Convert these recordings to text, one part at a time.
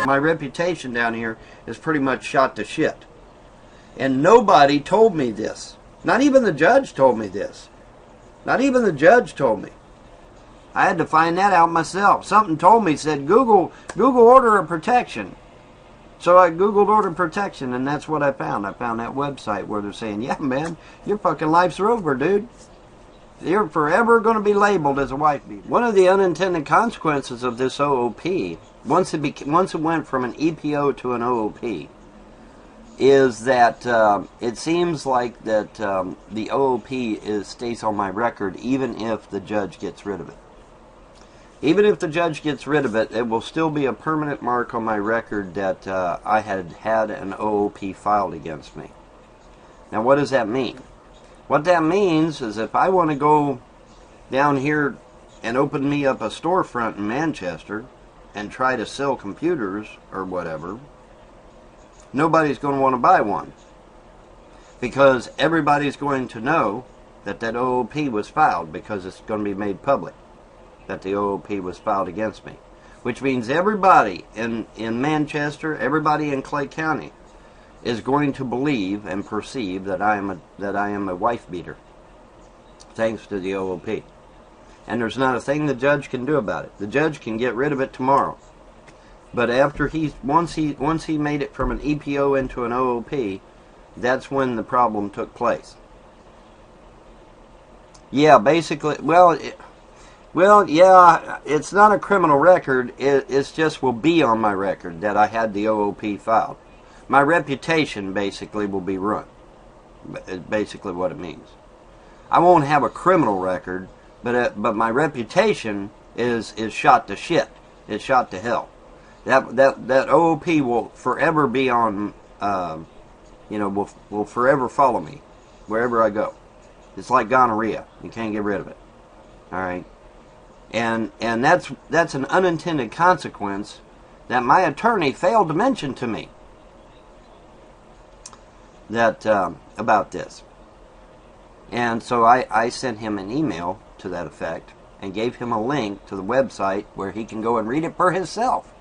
My reputation down here is pretty much shot to shit. And nobody told me this. Not even the judge told me this. Not even the judge told me. I had to find that out myself. Something told me, said, Google order of protection. So I Googled order of protection, and that's what I found. I found that website where they're saying, yeah, man, your fucking life's over, dude. You're forever going to be labeled as a wife beater. One of the unintended consequences of this OOP, once it went from an EPO to an OOP, is that it seems like that the OOP stays on my record even if the judge gets rid of it. Even if the judge gets rid of it, it will still be a permanent mark on my record that I had an OOP filed against me. Now, what does that mean? What that means is if I want to go down here and open me up a storefront in Manchester and try to sell computers or whatever, nobody's going to want to buy one, because everybody's going to know that that OOP was filed, because it's going to be made public that the OOP was filed against me, which means everybody in Manchester, everybody in Clay County is going to believe and perceive that I am a wife beater, thanks to the OOP. And there's not a thing the judge can do about it. The judge can get rid of it tomorrow. But after once he made it from an EPO into an OOP, that's when the problem took place. Yeah, basically, yeah, it's not a criminal record. It's just will be on my record that I had the OOP filed. My reputation basically will be ruined. Basically what it means. I won't have a criminal record, but my reputation is shot to shit. It's shot to hell. That OOP will forever be on, will forever follow me wherever I go. It's like gonorrhea. You can't get rid of it. All right, and that's an unintended consequence that my attorney failed to mention to me. That about this, and so I sent him an email to that effect and gave him a link to the website where he can go and read it for himself.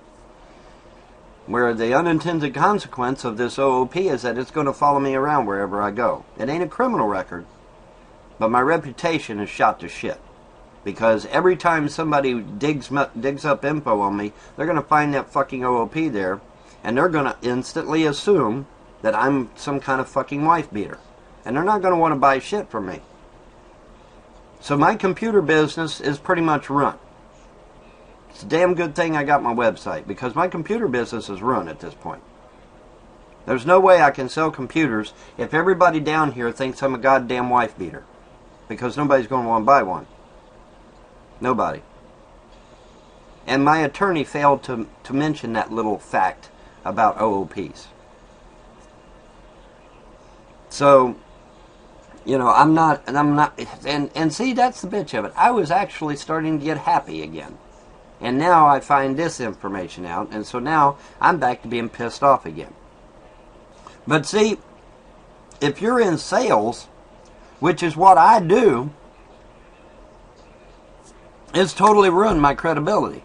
Where the unintended consequence of this OOP is that it's going to follow me around wherever I go. It ain't a criminal record, but my reputation is shot to shit. Because every time somebody digs up info on me, they're going to find that fucking OOP there, and they're going to instantly assume that I'm some kind of fucking wife beater. And they're not going to want to buy shit from me. So my computer business is pretty much run. It's a damn good thing I got my website, because my computer business is run at this point. There's no way I can sell computers if everybody down here thinks I'm a goddamn wife beater. Because nobody's going to want to buy one. Nobody. And my attorney failed to mention that little fact about OOPs. So, I'm not, and see, that's the bitch of it. I was actually starting to get happy again. And now I find this information out, and so now I'm back to being pissed off again. But see, if you're in sales, which is what I do, it's totally ruined my credibility.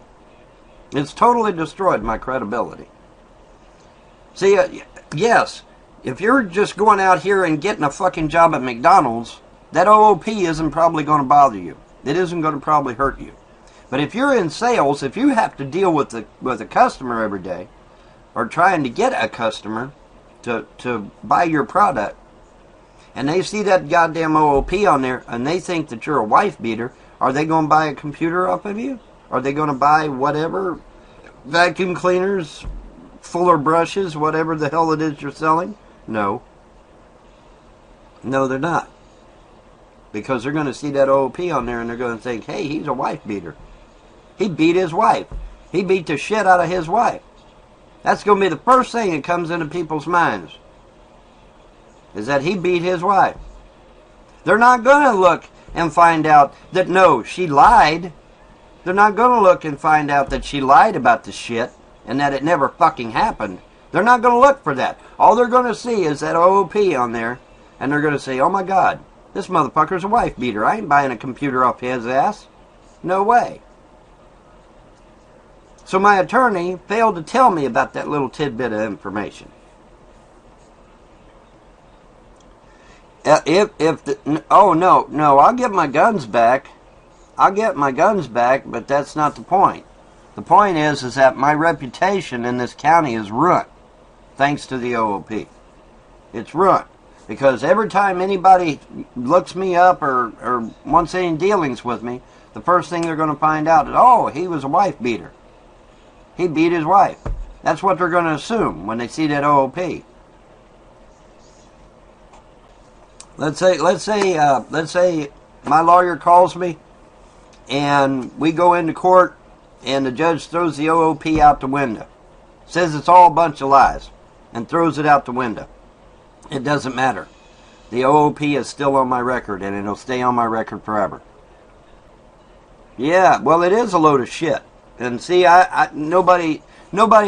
It's totally destroyed my credibility. See, yes, if you're just going out here and getting a fucking job at McDonald's, that OOP isn't probably going to bother you. It isn't going to probably hurt you. But if you're in sales, if you have to deal with a customer every day, or trying to get a customer to buy your product, and they see that goddamn OOP on there, and they think that you're a wife beater, are they going to buy a computer off of you? Are they going to buy whatever, vacuum cleaners, fuller brushes, whatever the hell it is you're selling? No. No, they're not. Because they're going to see that OOP on there, and they're going to think, hey, he's a wife beater. He beat his wife. He beat the shit out of his wife. That's going to be the first thing that comes into people's minds, is that he beat his wife. They're not going to look and find out that, no, she lied. They're not going to look and find out that she lied about the shit and that it never fucking happened. They're not going to look for that. All they're going to see is that OOP on there, and they're going to say, oh my God, this motherfucker's a wife beater. I ain't buying a computer off his ass. No way. So my attorney failed to tell me about that little tidbit of information. Oh no, I'll get my guns back. I'll get my guns back, but that's not the point. The point is that my reputation in this county is ruined, thanks to the OOP. It's ruined. Because every time anybody looks me up or wants any dealings with me, the first thing they're going to find out is, oh, he was a wife beater. He beat his wife. That's what they're going to assume when they see that OOP. Let's say my lawyer calls me and we go into court and the judge throws the OOP out the window. Says it's all a bunch of lies and throws it out the window. It doesn't matter. The OOP is still on my record and it'll stay on my record forever. Yeah, well, it is a load of shit. And see, nobody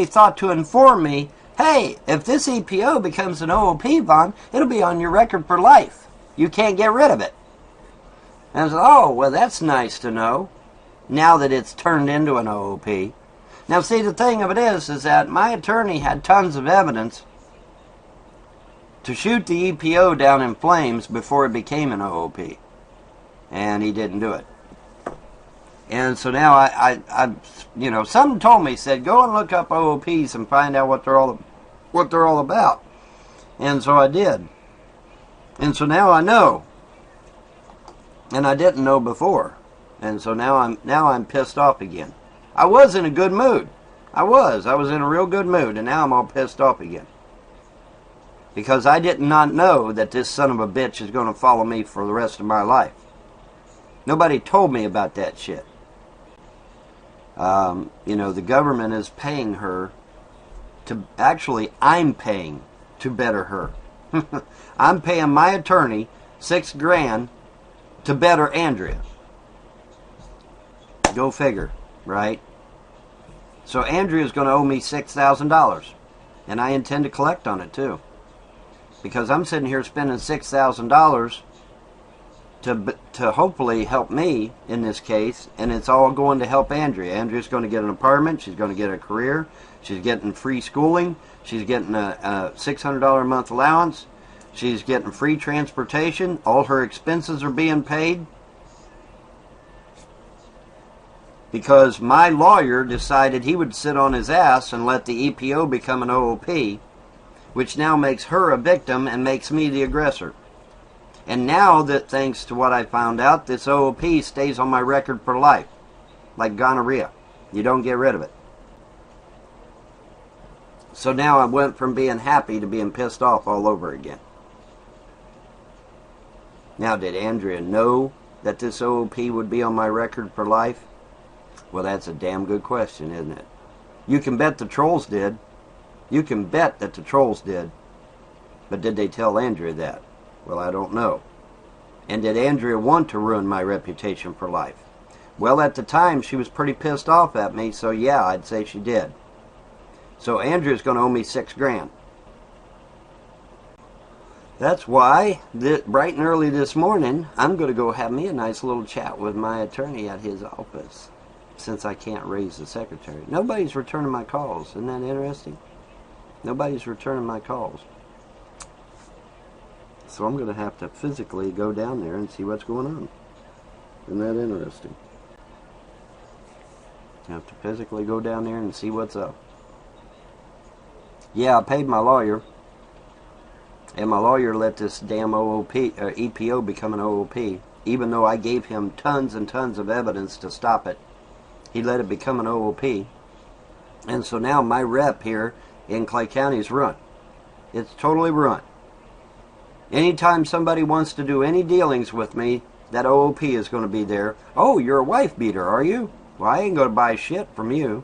thought to inform me, hey, if this EPO becomes an OOP, Vaughn, it'll be on your record for life. You can't get rid of it. And I said, oh, well, that's nice to know, now that it's turned into an OOP. Now, see, the thing of it is that my attorney had tons of evidence to shoot the EPO down in flames before it became an OOP. And he didn't do it. And so now I someone told me, said, go and look up OOPs and find out what they're all about. And so I did. And so now I know. And I didn't know before. And so now I'm pissed off again. I was in a good mood. I was in a real good mood, and now I'm all pissed off again. Because I did not know that this son of a bitch is going to follow me for the rest of my life. Nobody told me about that shit. The government is paying her to... Actually, I'm paying to better her. I'm paying my attorney $6,000 to better Andrea. Go figure, right? So Andrea's going to owe me $6,000. And I intend to collect on it, too. Because I'm sitting here spending $6,000 to hopefully help me in this case, and it's all going to help Andrea. Andrea's going to get an apartment, she's going to get a career, she's getting free schooling, she's getting a $600 a month allowance, she's getting free transportation, all her expenses are being paid. Because my lawyer decided he would sit on his ass and let the EPO become an OOP, which now makes her a victim and makes me the aggressor. And now that, thanks to what I found out, this OOP stays on my record for life. Like gonorrhea. You don't get rid of it. So now I went from being happy to being pissed off all over again. Now, did Andrea know that this OOP would be on my record for life? Well, that's a damn good question, isn't it? You can bet the trolls did. You can bet that the trolls did. But did they tell Andrea that? Well, I don't know. And did Andrea want to ruin my reputation for life? Well, at the time, she was pretty pissed off at me, so yeah, I'd say she did. So Andrea's going to owe me $6,000. That's why, bright and early this morning, I'm going to go have me a nice little chat with my attorney at his office, since I can't raise the secretary. Nobody's returning my calls. Isn't that interesting? Nobody's returning my calls. So I'm going to have to physically go down there and see what's going on. Isn't that interesting? I have to physically go down there and see what's up. Yeah, I paid my lawyer. And my lawyer let this damn EPO become an OOP. Even though I gave him tons and tons of evidence to stop it, he let it become an OOP. And so now my rep here in Clay County is ruined. It's totally ruined. Anytime somebody wants to do any dealings with me, that OOP is going to be there. Oh, you're a wife beater, are you? Well, I ain't going to buy shit from you.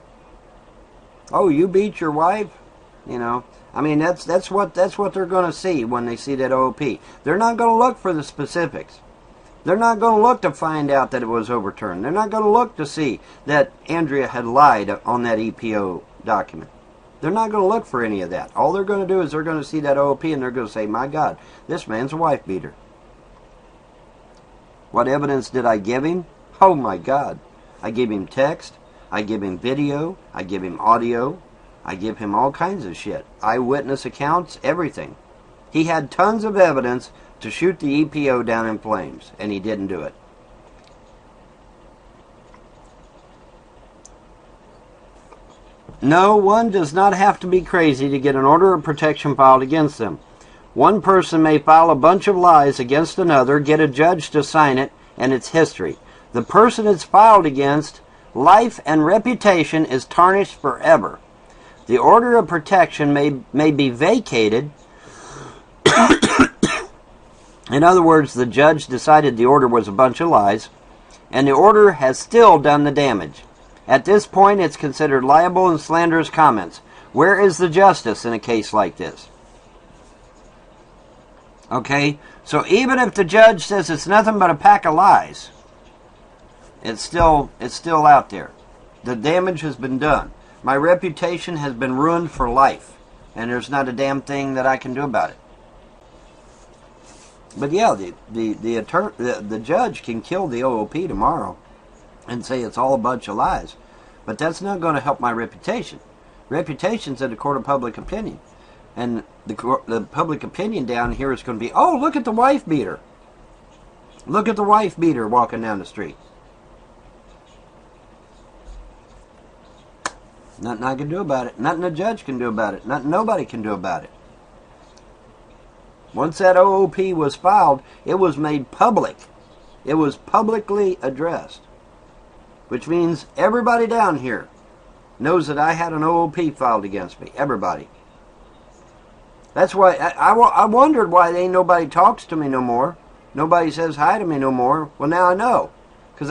Oh, you beat your wife? You know, I mean, that's what they're going to see when they see that OOP. They're not going to look for the specifics. They're not going to look to find out that it was overturned. They're not going to look to see that Andrea had lied on that EPO document. They're not going to look for any of that. All they're going to do is they're going to see that OOP and they're going to say, my God, this man's a wife beater. What evidence did I give him? Oh my God. I gave him text. I give him video. I give him audio. I give him all kinds of shit. Eyewitness accounts, everything. He had tons of evidence to shoot the EPO down in flames, and he didn't do it. No, one does not have to be crazy to get an order of protection filed against them. One person may file a bunch of lies against another, get a judge to sign it, and it's history. The person it's filed against, life and reputation is tarnished forever. The order of protection may be vacated. In other words, the judge decided the order was a bunch of lies, and the order has still done the damage. At this point, it's considered libel and slanderous comments. Where is the justice in a case like this? Okay, so even if the judge says it's nothing but a pack of lies, it's still out there. The damage has been done. My reputation has been ruined for life, and there's not a damn thing that I can do about it. But yeah, the judge can kill the OOP tomorrow and say it's all a bunch of lies. But that's not going to help my reputation. Reputation's in the court of public opinion. And the public opinion down here is going to be, oh, look at the wife beater. Look at the wife beater walking down the street. Nothing I can do about it. Nothing a judge can do about it. Nothing nobody can do about it. Once that OOP was filed, it was made public. It was publicly addressed. Which means everybody down here knows that I had an OOP filed against me. Everybody. That's why I wondered why ain't nobody talks to me no more. Nobody says hi to me no more. Well, now I know. Because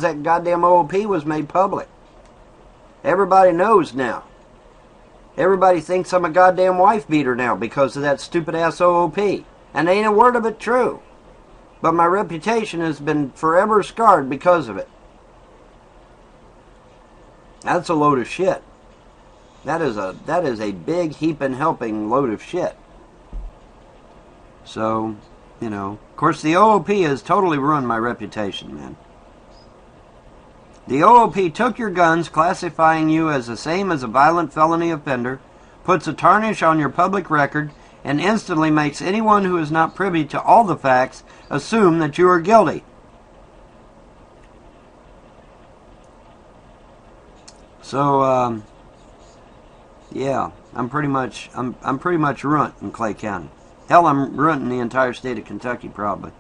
that goddamn OOP was made public. Everybody knows now. Everybody thinks I'm a goddamn wife beater now because of that stupid ass OOP. And ain't a word of it true. But my reputation has been forever scarred because of it. That's a load of shit. That is a big heaping helping load of shit. So, you know, of course the OOP has totally ruined my reputation, man. The OOP took your guns, classifying you as the same as a violent felony offender, puts a tarnish on your public record, and instantly makes anyone who is not privy to all the facts assume that you are guilty. So, yeah, I'm pretty much ruined in Clay County. Hell, I'm ruined in the entire state of Kentucky, probably.